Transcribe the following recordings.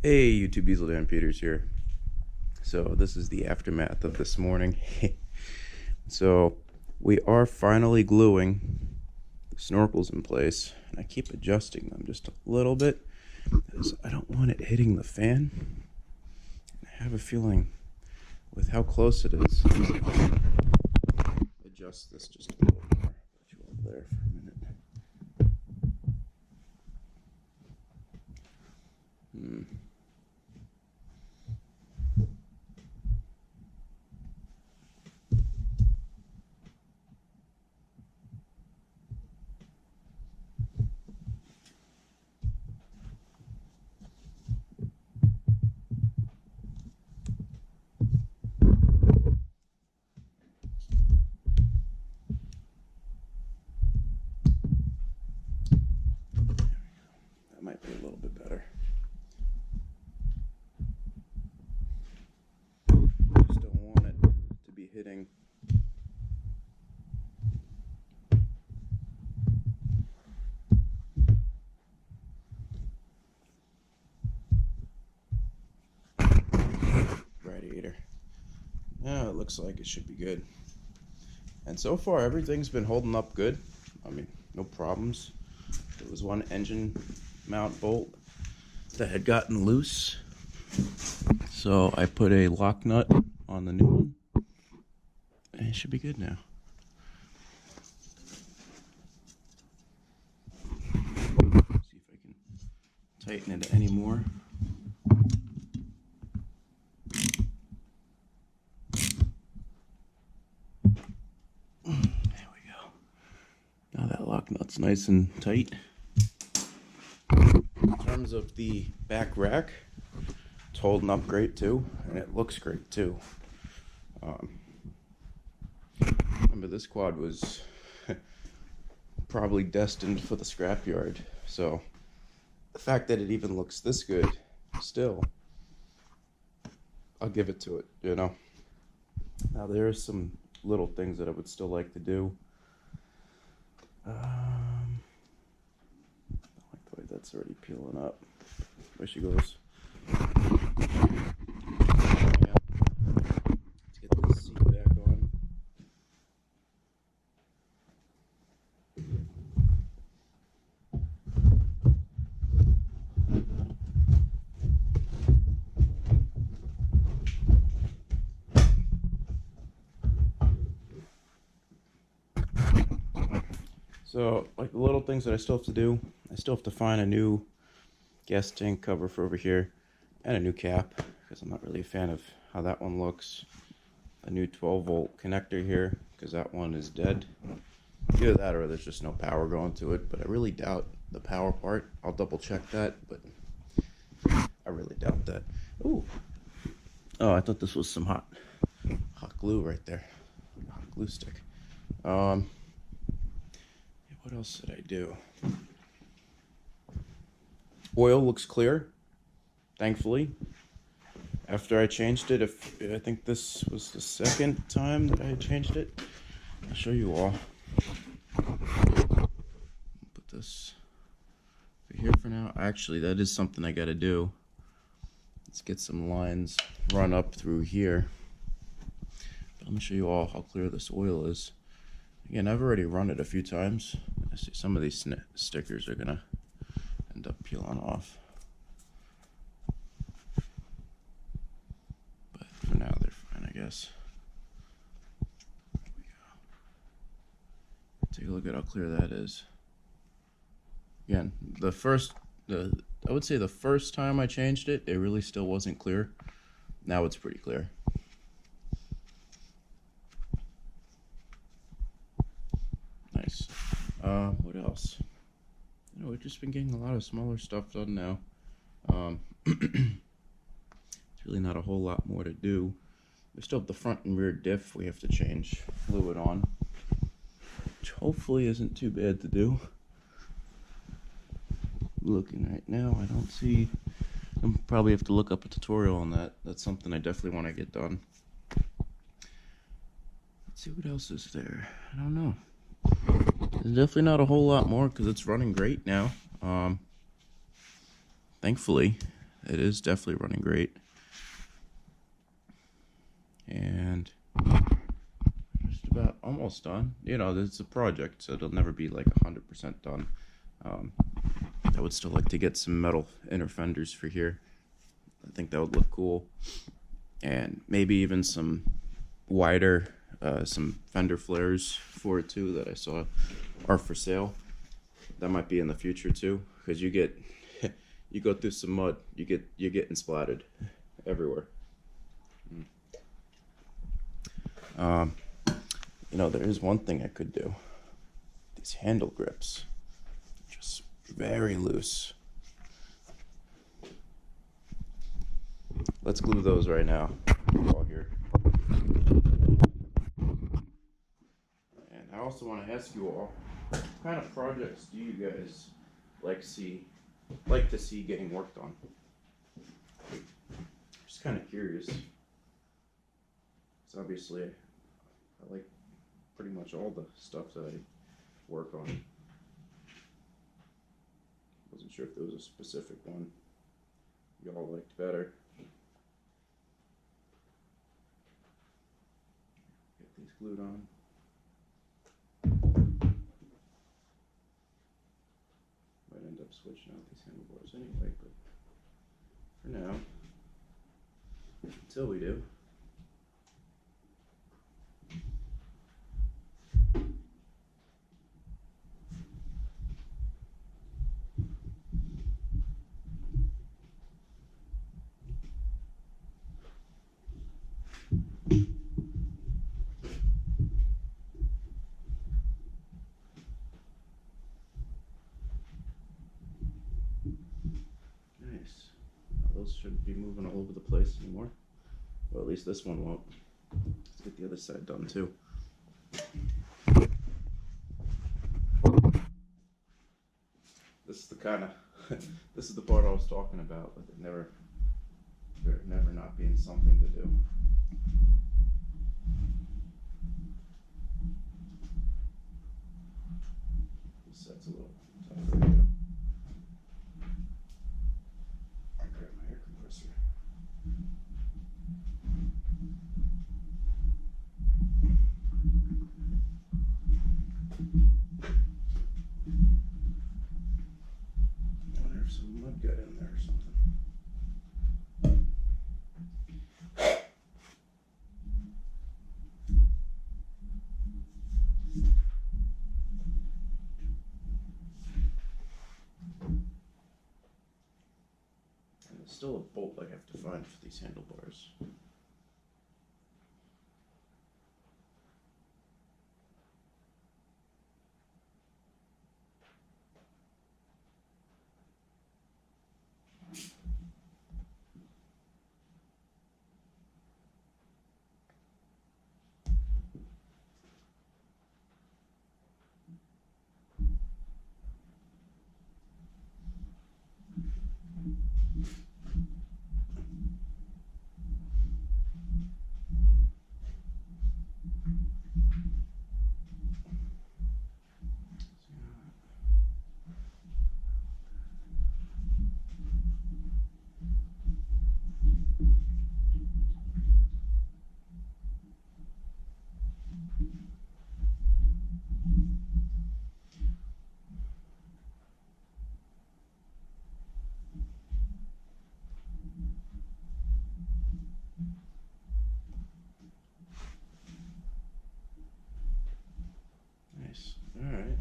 Hey YouTube, Diesel Dan Peters here. So this is the aftermath of this morning. So we are finally gluing the snorkels in place, and I keep adjusting them just a little bit because I don't want it hitting the fan. I have a feeling with how close it is, adjust this just a little more. Put you up there for a minute. That might be a little bit better. Just don't want it to be hitting. Radiator. Now it looks like it should be good. And so far everything's been holding up good. I mean, no problems. There was one engine mount bolt that had gotten loose, so I put a lock nut on the new one, and it should be good now. See if I can tighten it any more. There we go. Now that lock nut's nice and tight. In terms of the back rack, it's holding up great too, and it looks great too. Remember, this quad was probably destined for the scrapyard, so the fact that it even looks this good still, I'll give it to it, you know. Now there are some little things that I would still like to do. I like the way that's already peeling up. There she goes. Yeah. Let's get this seat back on. So, like the little things that I still have to do, I still have to find a new gas tank cover for over here and a new cap, because I'm not really a fan of how that one looks. A new 12-volt connector here, because that one is dead. Either that or there's just no power going to it, but I really doubt the power part. I'll double check that, but I really doubt that. Ooh. Oh, I thought this was some hot glue right there. Hot glue stick. What else did I do? Oil looks clear, thankfully. After I changed it, I think this was the second time that I changed it. I'll show you all. Put this over here for now. Actually, that is something I gotta do. Let's get some lines run up through here. But let me show you all how clear this oil is. Again, I've already run it a few times. I see some of these stickers are gonna end up peeling off. But for now, they're fine, I guess. There we go. Take a look at how clear that is. Again, I would say the first time I changed it, it really still wasn't clear. Now it's pretty clear. Nice. What else? You know, we've just been getting a lot of smaller stuff done now. It's really not a whole lot more to do. We still have the front and rear diff we have to change fluid on, which hopefully isn't too bad to do. Looking right now, I don't see. I'll probably have to look up a tutorial on that. That's something I definitely want to get done. Let's see what else is there. I don't know. There's definitely not a whole lot more because it's running great now. Thankfully, it is definitely running great. And just about almost done. You know, it's a project, so it'll never be like 100% done. I would still like to get some metal inner fenders for here. I think that would look cool. And maybe even some wider, some fender flares for it too that I saw are for sale. That might be in the future too, because you get, you go through some mud, you're getting splattered everywhere. You know, there is one thing I could do. These handle grips, just very loose. Let's glue those right now. We're all here. And I also want to ask you all, what kind of projects do you guys like to see getting worked on? Just kind of curious. Because obviously, I like pretty much all the stuff that I work on. Wasn't sure if there was a specific one y'all liked better. Get these glued on. Might end up switching out these handlebars anyway, but for now, until we do. Nice. Now those shouldn't be moving all over the place anymore. Well, at least this one won't. Let's get the other side done too. This is the kind of this is the part I was talking about, with it never not being something to do. This set's a little tougher to do. I grab my air compressor. Oh, there's some mud gut in there or something. And there's still a bolt I have to find for these handlebars. Nice. All right.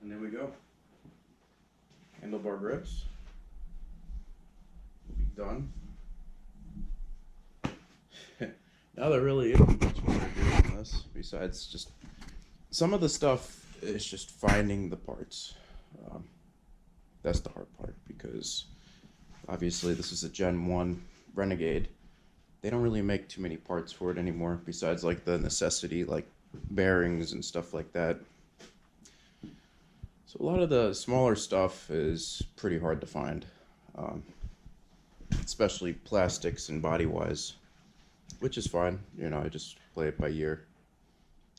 And there we go. Handlebar grips will be done. Now there really isn't much more to do on this, besides just some of the stuff is just finding the parts. That's the hard part, because obviously this is a Gen 1 Renegade. They don't really make too many parts for it anymore, besides like the necessity, like bearings and stuff like that. So a lot of the smaller stuff is pretty hard to find. especially plastics and body wise, which is fine. I just play it by ear.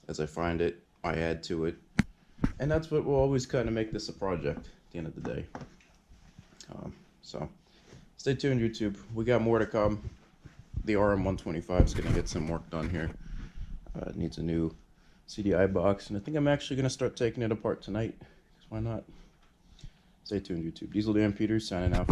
As I find it, I add to it, and that's what will always kind of make this a project at the end of the day. So stay tuned, YouTube. We got more to come. The RM125 is going to get some work done here. It needs a new CDI box, and I think I'm actually going to start taking it apart tonight, because why not? Stay tuned, YouTube. Diesel Dan Peters signing out.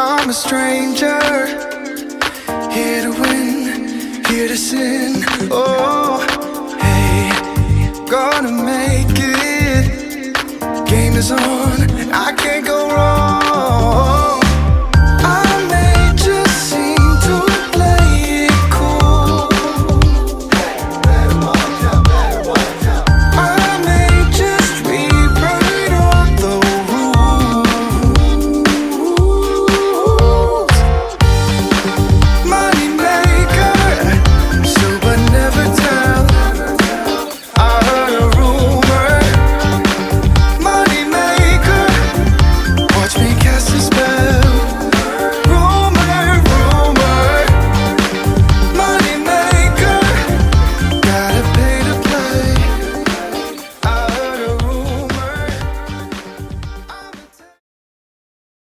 I'm a stranger, here to win, here to sin. Oh, hey, gonna make it. Game is on,